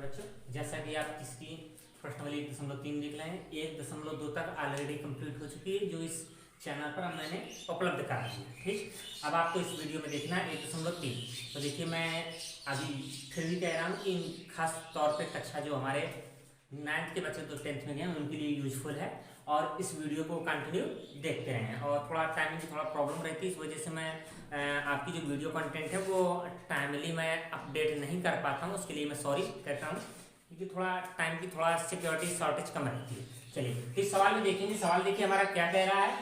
नमस्कार बच्चों, जैसा कि आप इसकी प्रश्न वाली 1.3 देख रहे हैं, 1.2 तक ऑलरेडी कंप्लीट हो चुकी है, जो इस चैनल पर मैंने उपलब्ध करा दी है। ठीक, अब आपको इस वीडियो में देखना है 1.3। तो देखिए, मैं अभी फिर भी कह रहा हूँ कि खास तौर पे कक्षा जो हमारे 9th के बच्चे तो 10th में गए उनके लिए यूजफुल है, और इस वीडियो को कंटिन्यू देखते रहें। और थोड़ा टाइमिंग की थोड़ा प्रॉब्लम रहती है, इस वजह से मैं आपकी जो वीडियो कंटेंट है वो टाइमली मैं अपडेट नहीं कर पाता हूँ, उसके लिए मैं सॉरी कहता हूँ, क्योंकि थोड़ा टाइम की थोड़ा सिक्योरिटी शॉर्टेज कम रहती है। चलिए, इस सवाल में देखेंगे। सवाल देखिए हमारा क्या कह रहा है।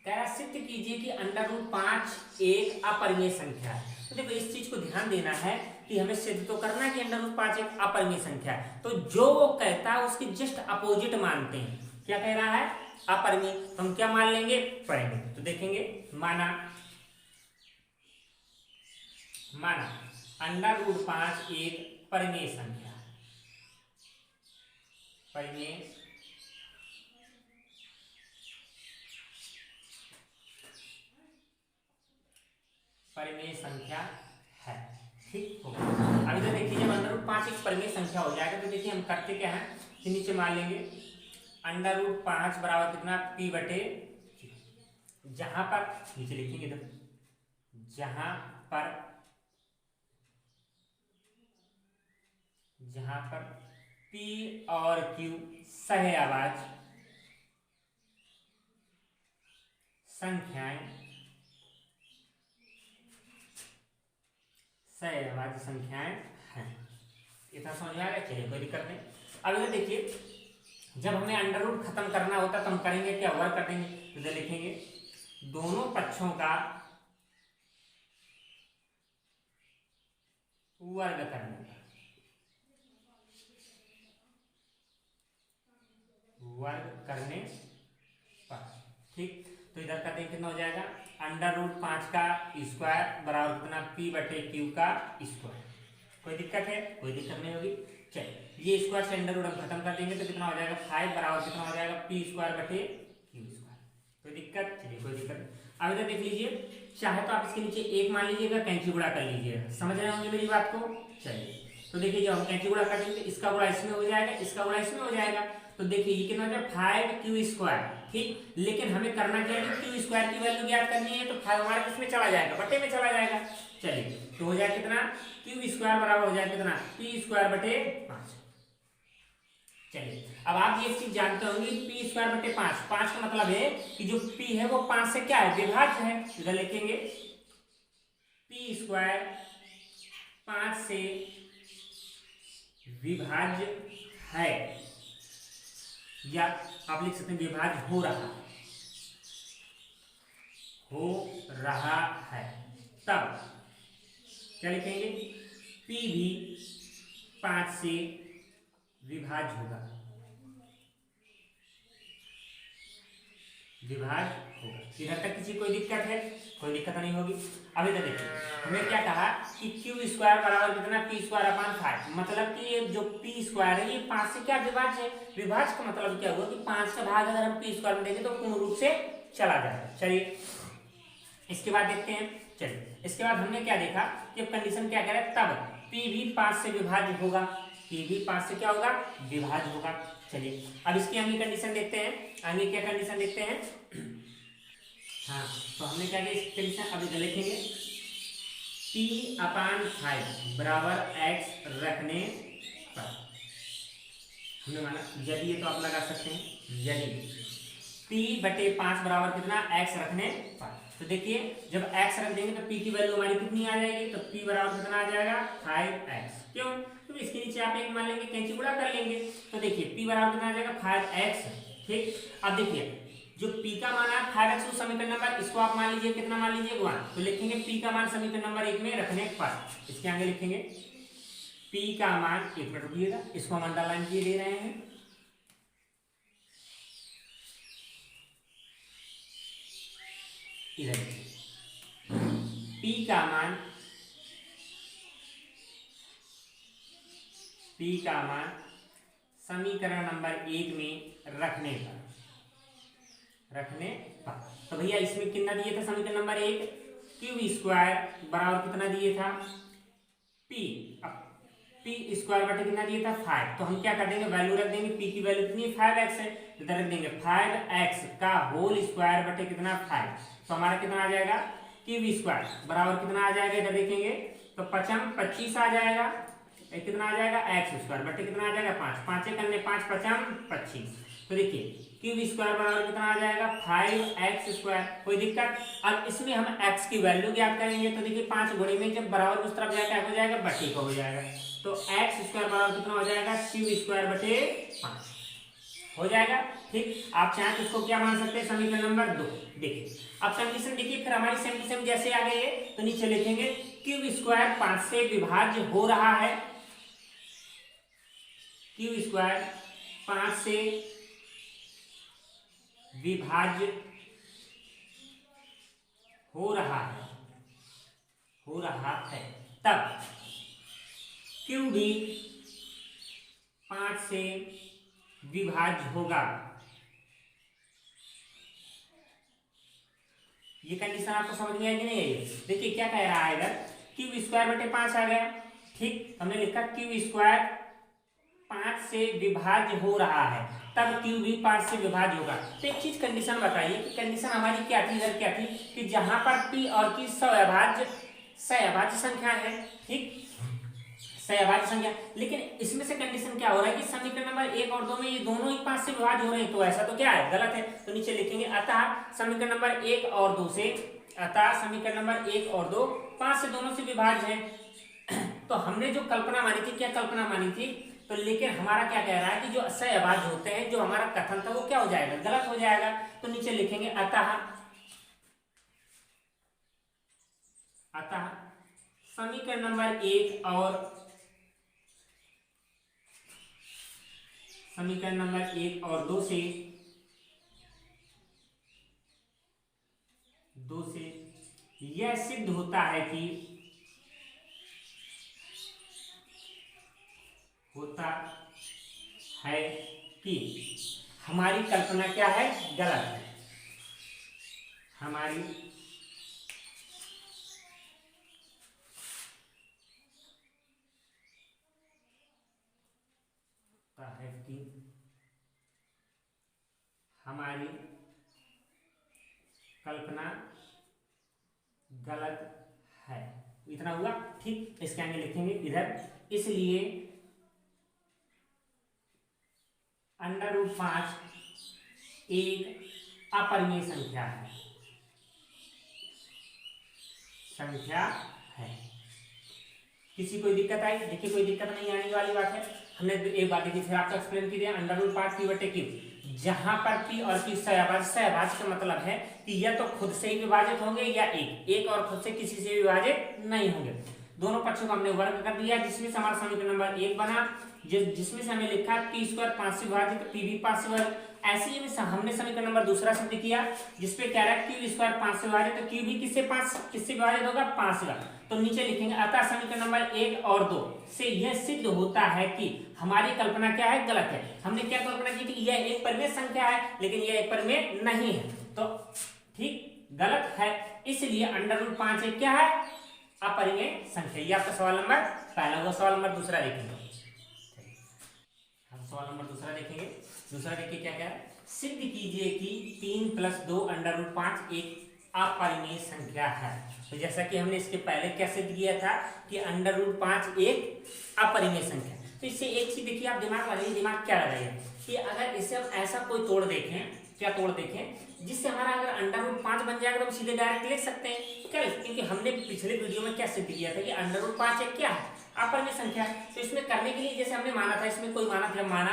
कह रहा है सिद्ध कीजिए कि √5 एक अपरिमेय संख्या है। तो देखो, इस चीज को ध्यान देना है कि हमें सिद्ध तो करना है कि √5 एक अपरिमेय संख्या है, तो जो वो कहता है उसकी जस्ट अपोजिट मानते हैं। क्या कह रहा है? अपरिमेय। तो हम क्या मान लेंगे? परिमेय। तो देखेंगे, माना √5 एक परिमेय संख्या है। परिमेय संख्या है। ठीक हो गया। अभी तो देखिए, जब √5 एक परिमेय संख्या हो जाएगा तो देखिए हम करते क्या है कि नीचे मान लेंगे √5 बराबर कितना? p बटे, जहां पर नीचे लिखेंगे तो जहां पर p और q सह संख्याएं हैं। इतना समझ में आ गया? चलिए, कोई दिक्कत नहीं। अब इधर देखिए, जब हमें अंडर रूट खत्म करना होता तो हम करेंगे क्या? वर्ग कर देंगे। इधर लिखेंगे दोनों पक्षों का वर्ग करने पर, ठीक। तो इधर का देख कितना हो जाएगा? √5 का स्क्वायर बराबर कितना? p बटे q का स्क्वायर। कोई दिक्कत है? कोई दिक्कत नहीं होगी। चलिए, ये स्क्वायर से अंडर रूट हम खत्म कर देंगे तो कितना हो जाएगा? 5 बराबर कितना हो जाएगा? p स्क्वायर बटे q स्क्वायर। कोई दिक्कत? चलिए, कोई दिक्कत नहीं। अब इधर देख लीजिए, चाहे तो आप इसके नीचे 1 मान लीजिएगा, कैंची गुणा कर लीजिएगा। समझ रहे होंगे मेरी बात को? चलिए, तो देखिए, जब हम कैंची गुणा कर देंगे, इसका गुणा इसमें हो जाएगा, इसका गुणा इसमें हो जाएगा। तो देखिए, ये कितना हो जाएगा? 5q square. ठीक, लेकिन हमें करना क्या है? q स्क्वायर की वैल्यू ज्ञात करनी है, तो 5 हमारा किसमें चला जाएगा? बटे में चला जाएगा। चलिए, तो हो जाएगा कितना? q स्क्वायर बराबर हो जाएगा कितना? p स्क्वायर बटे 5। चलिए, अब आप ये चीज जानते होंगे, p स्क्वायर बटे 5। 5 का मतलब है कि जो p है वो 5 से क्या है? विभाज्य है। इधर लिखेंगे p स्क्वायर 5 से विभाज्य है, या आप लिख सकते हैं विभाज्य हो रहा है। तब क्या लिखेंगे? p भी 5 से विभाज्य होगा, इधर तक किसी कोई दिक्कत है? कोई दिक्कत नहीं होगी। अब इधर देखिए, हमें क्या कहा कि q स्क्वायर बराबर कितना? p square upon 5। मतलब कि ये जो p स्क्वायर है ये 5 से क्या विभाज्य है? विभाज्य का मतलब क्या हुआ कि 5 का भाग अगर हम p स्क्वायर में देंगे तो पूर्ण रूप से चला जाएगा। चलिए, इसके बाद देखते हैं। चलिए, इसके बाद हमने क्या देखा कि कंडीशन क्या कह रहा है? तब p भी 5 से विभाज्य होगा। p भी 5 से क्या होगा? विभाज्य होगा। चलिए, अब इसकी आगे कंडीशन देखते हैं। आगे क्या कंडीशन देखते हैं? हाँ, तो हमने क्या किया इस कंडीशन? अब इधर लिखेंगे p/5 बराबर x रखने पर। हमने माना यदि, ये तो आप लगा सकते हैं, यदि p बटे 5 बराबर कितना? x रखने पर। तो देखिए, जब x रख देंगे तो p की वैल्यू हमारी कितनी आ जाएगी? तो p बराबर कितना आ जाएगा? 5x। क्यों? क्योंकि इसके नीचे आप 1 मान लेंगे, कैंची गुणा कर लेंगे। तो देखिए, p बराबर कितना आ जाएगा? 5x। ठीक, अब देखिए, जो p का मान है 5x उस समीकरण नंबर, इसको आप मान लीजिए कितना? मान लीजिए 1। तो लिखेंगे p का मान समीकरण नंबर 1 में रखने पर। इसके आगे लिखेंगे p का मान, 1 मिनट रुकिएगा, इसको हम अंडरलाइन किए दे रहे हैं। इधर p का मान समीकरण नंबर 1 में रखने पर। तो भैया इसमें कितना दिए थे समीकरण नंबर 1? q स्क्वायर बराबर कितना दिए था? p। अब पी स्क्वायर बटे कितना दिया था 5, तो हम क्या कर देंगे वैल्यू रख देंगे, पी की वैल्यू कितनी 5x है, तो इधर रख देंगे 5x का होल स्क्वायर बटे कितना 5, तो हमारा कितना आ जाएगा क्यूब स्क्वायर बराबर कितना आ जाएगा, इधर देखेंगे तो 5 25 आ जाएगा, कितना आ जाएगा एक्स स्क्वायर बटे कितना आ जाएगा 5, 5 करने 5 5 25, तो देखिए क्यूब स्क्वायर बराबर कितना आ जाएगा 5x स्क्वायर। कोई दिक्कत? अब इसमें हम x की वैल्यू ज्ञात करेंगे, तो देखिए 5 गुणे में जब बराबर उस तरफ जाएगा हो जाएगा बटे को हो जाएगा, तो x स्क्वायर बराबर कितना हो जाएगा क्यूब स्क्वायर बटे 5 हो जाएगा। ठीक, आप चाहें तो इसको क्या मान सकते हैं समीकरण नंबर 2। देखिए अब कंडीशन देखिए फिर हमारी सेम टू सेम जैसे आ गई है, तो नीचे लिखेंगे क्यूब स्क्वायर 5 से विभाज्य हो रहा है, क्यूब स्क्वायर 5 से विभाज्य हो रहा है, तब क्यू भी 5 से विभाज्य होगा। ये कंडीशन आपको समझ में आई कि नहीं आई? देखिए क्या कह रहा है, इधर क्यूब स्क्वायर बटे 5 आ गया, ठीक, हमने लिखा क्यूब स्क्वायर 5 से विभाज्य हो रहा है, तब क्यू भी 5 से विभाज्य होगा। तो एक चीज कंडीशन बताइए कि कंडीशन हमारी क्या थी, इधर क्या थी कि जहां पर पी और की सअभाज्य संख्या है, ठीक, सअभाज्य संख्या, लेकिन इसमें से कंडीशन क्या हो रहा है कि समीकरण नंबर 1 और 2 में ये दोनों ही 5 से विभाज्य हो रहे हैं, तो ऐसा तो क्या है गलत है, तो नीचे लिखेंगे अतः समीकरण नंबर 1 और 2 से, अतः समीकरण नंबर 1 और 2 5 से दोनों से विभाज्य है। तो हमने जो कल्पना मानी थी, क्या कल्पना मानी थी, तो लेकिन हमारा क्या कह रहा है कि जो सअभाज्य होते हैं, जो हमारा कथन था वो क्या हो जाएगा गलत हो जाएगा, तो नीचे लिखेंगे अतः समीकरण नंबर 1 और समीकरण नंबर 1 और 2 से यह सिद्ध होता है कि हमारी कल्पना क्या है गलत है, हमारी कल्पना गलत है। इतना हुआ, ठीक, इसके आगे लिखेंगे इधर, इसलिए √5 एक अपरिमेय संख्या है। किसी कोई दिक्कत आई? देखिए कोई दिक्कत नहीं आने वाली बात है, हमने एक बात देखी फिर आपको एक्सप्लेन की दिया, √5 पी बटे क्यू, जहां पर पी और क्यू सअभाज्य का मतलब है कि या तो खुद से ही विभाजित होंगे या एक और खुद से किसी से विभाजित नहीं होंगे। दोनों पक्षों को हमने वर्ग कर दिया, जिसमें से हमारा समीकरण नंबर 1 बना, जिसमें से हमने लिखा पी स्क्वायर 5 से विभाजित, पी भी 5 से विभाजित। ऐसे ही हमने समीकरण नंबर दूसरा सिद्ध किया, जिसपे कह रहा है क्यू स्क्वायर 5 से विभाजित, तो क्यू भी किससे विभाजित होगा 5 से। तो नीचे लिखेंगे अतः समीकरण नंबर 1 और 2 से यह सिद्ध होता है कि हमारी कल्पना क्या है गलत है। हमने क्या कल्पना की थी, यह एक परिमेय संख्या है, लेकिन यह एक परिमेय नहीं है, तो ठीक गलत है, इसलिए √5 एक क्या है अपरिमेय संख्या। ये आपका सवाल नंबर पहला हुआ। सवाल नंबर दूसरा देखेंगे, हम सवाल नंबर दूसरा देखेंगे। दूसरा देखिए क्या क्या है, सिद्ध कीजिए कि 3 + 2 √5 एक अपरिमेय संख्या है। तो जैसा कि हमने इसके पहले क्या सिद्ध किया था कि √5 एक अपरिमेय संख्या। तो इससे एक चीज देखिए, आप दिमाग लगाइए, दिमाग क्या लगाइए कि अगर इसे हम ऐसा कोई तोड़ देखें, क्या तोड़ देखें जिससे हमारा अगर √5 बन जाएगा तो हम सीधे डायरेक्ट लिख सकते हैं क्या, क्योंकि हमने पिछले वीडियो में क्या सिद्ध किया था कि √5 एक क्या है अपरिमेय संख्या। तो इसमें करने के लिए जैसे हमने माना था, इसमें कोई माना था, माना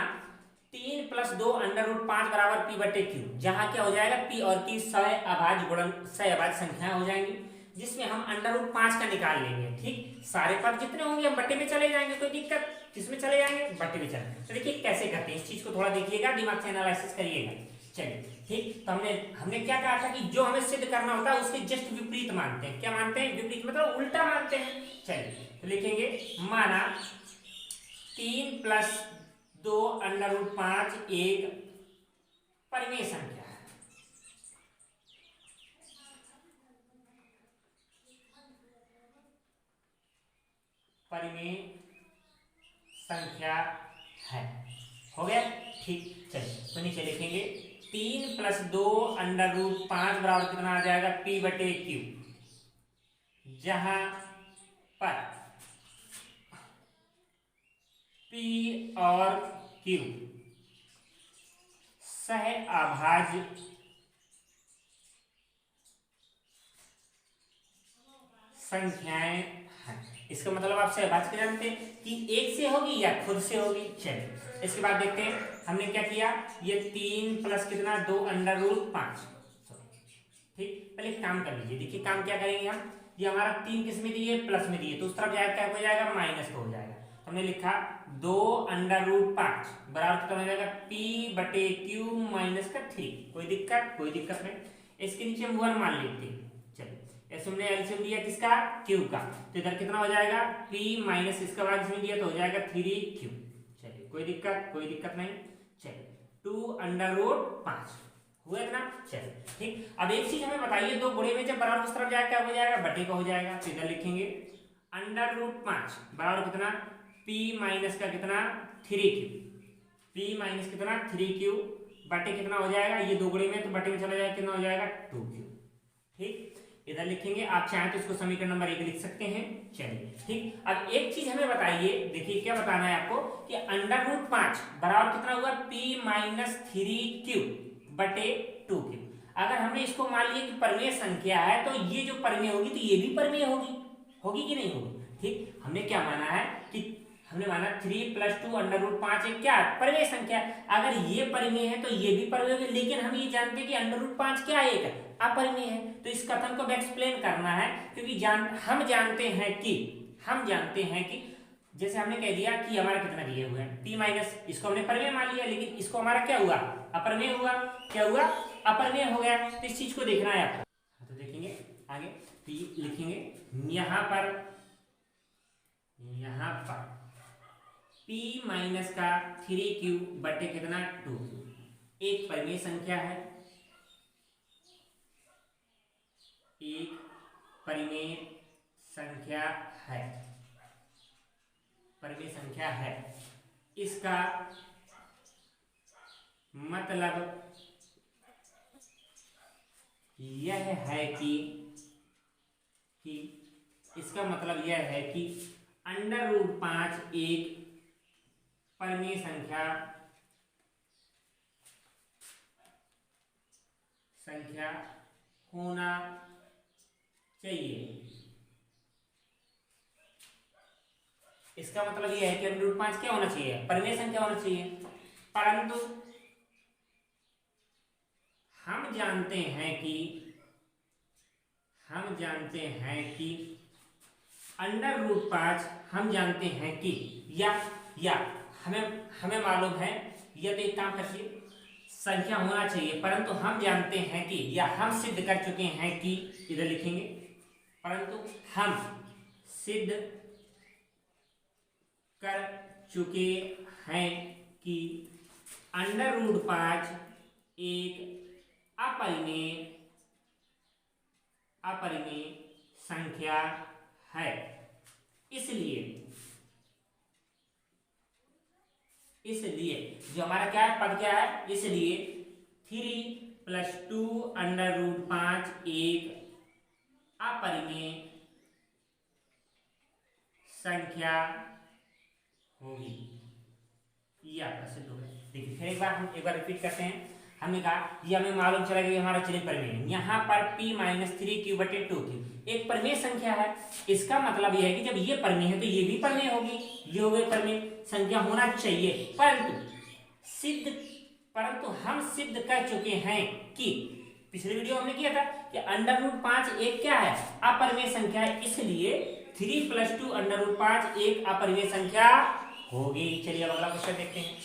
3 + 2 √5 बराबर पी बटे क्यू, जहां क्या हो जाएगा पी और की सअभाज्य संख्या हो जाएंगी, जिसमें हम √5 का निकाल लेंगे। ठीक, सारे पद जितने होंगे हम बट्टे में चले जाएंगे, कोई दिक्कत, किसमें चले जाएंगे बट्टे में चले। तो देखिए कैसे करते हैं, इस चीज को थोड़ा देखिएगा, दिमाग से एनालिसिस करिएगा। चलिए ठीक, तो हमने क्या कहा था कि जो हमें सिद्ध करना होता है उसके जस्ट विपरीत मानते हैं। क्या मानते हैं? विपरीत मतलब उल्टा मानते हैं। चलिए तो लिखेंगे माना 3 + 2 √5 एक परिमेय संख्या है। परिमेय संख्या है। हो गया, ठीक। चलिए तो नीचे लिखेंगे 3 + 2 √5 बराबर कितना आ जाएगा, p/q, जहां पर p और q सहअभाज्य संख्याएं हैं। इसका मतलब आप सहअभाज्य क्या जानते हैं कि एक से होगी या खुद से होगी। चलिए इसके बाद देखते हैं हमने क्या किया, ये 3 + कितना 2 √5। ठीक, पहले काम कर लीजिए। देखिए काम क्या करेंगे हम, ये हमारा 3 किस में दिए, प्लस में दिए, तो उस तरफ जाएगा क्या हो जाएगा, माइनस का हो जाएगा। तो हमने लिखा 2 √5 बराबर कितना हो जाएगा, p/q - 3। कोई दिक्कत, कोई दिक्कत नहीं। इसके नीचे हम 1 मान लेते हैं। चलिए ऐसे हमने एलसीएम दिया किसका, q का, तो इधर कितना हो जाएगा, p माइनस इसका वाला इसमें दिया तो हो जाएगा 3q। चलिए कोई दिक्कत नहीं। चलिए 2 √5 हुआ इतना। चलिए ठीक, अब एक चीज हमें बताइए, दो गुणे में जब बराबर उस तरफ जाएगा क्या हो जाएगा, बटे का हो जाएगा। तो इधर लिखेंगे √5 बराबर कितना, p माइनस का कितना 3q, p माइनस कितना 3q बटे कितना हो जाएगा, ये दो गुणे में तो बटे में चला जाएगा, कितना हो जाएगा 2q। ठीक, इधर लिखेंगे, आप चाहें तो इसको समीकरण नंबर 1 लिख सकते हैं। चलिए ठीक, अब एक चीज हमें बताइए, देखिए क्या बताना है आपको कि √5 बराबर कितना हुआ, p - 3q बटे 2q। अगर हमने इसको मान लिया कि परमेय संख्या है, तो ये जो परमेय होगी तो ये भी परमेय होगी, होगी कि नहीं होगी। ठीक, हमने क्या माना है कि हमने माना 3 + 2 √5 एक क्या परमेय संख्या। अगर ये परमेय है तो ये भी परमेय होगी, लेकिन हम ये जानते हैं कि √5 क्या है, एक अपरिमेय है। तो इस कथन को एक्सप्लेन करना है, क्योंकि हम जानते हैं कि जैसे हमने कह दिया कि हमारा कितना दिए हुए हैं p माइनस, इसको हमने परमेय मान लिया, लेकिन इसको हमारा क्या हुआ, अपरमेय हुआ। क्या हुआ, अपरमेय हो गया। तो इस चीज को देखना है आपको। तो देखेंगे आगे, p लिखेंगे यहां पर p माइनस का 3q बटे कितना 2q एक परमेय संख्या है, एक परिमेय संख्या है, परिमेय संख्या है। इसका मतलब यह है कि इसका मतलब यह है कि √5 एक परिमेय संख्या होना चाहिए। इसका मतलब यह है कि √5 क्या होना चाहिए, परिमेय संख्या होना चाहिए। परंतु हम जानते हैं कि √5 हम जानते हैं कि या हमें मालूम है, या तो एक काम करिए, संख्या होना चाहिए, परंतु हम जानते हैं कि, या हम सिद्ध कर चुके हैं कि, इधर लिखेंगे परंतु हम सिद्ध कर चुके हैं कि √5 एक अपरिमेय संख्या है। इसलिए जो हमारा क्या है, पद क्या है, इसलिए 3 + 2 √5 एक अपरिमेय संख्या होगी। या सिद्ध हो गया। देखिए फिर एक बार रिपीट करते हैं। हमने कहा ये हमें मालूम चला कि हमारा चलित परिमेय है, यहाँ पर p - 3q बटे 2q एक परमेय संख्या है। इसका मतलब यह है कि जब ये परमेय है तो ये भी परमेय होगी, ये हो गई परमेय संख्या होना चाहिए। परंतु हम सिद्ध कर चुके हैं कि, पिछले वीडियो हमने किया था कि √5 एक क्या है, अपरिमेय संख्या है, इसलिए 3 + 2 √5 एक अपरिमेय संख्या होगी। चलिए अब अगला क्वेश्चन देखते हैं।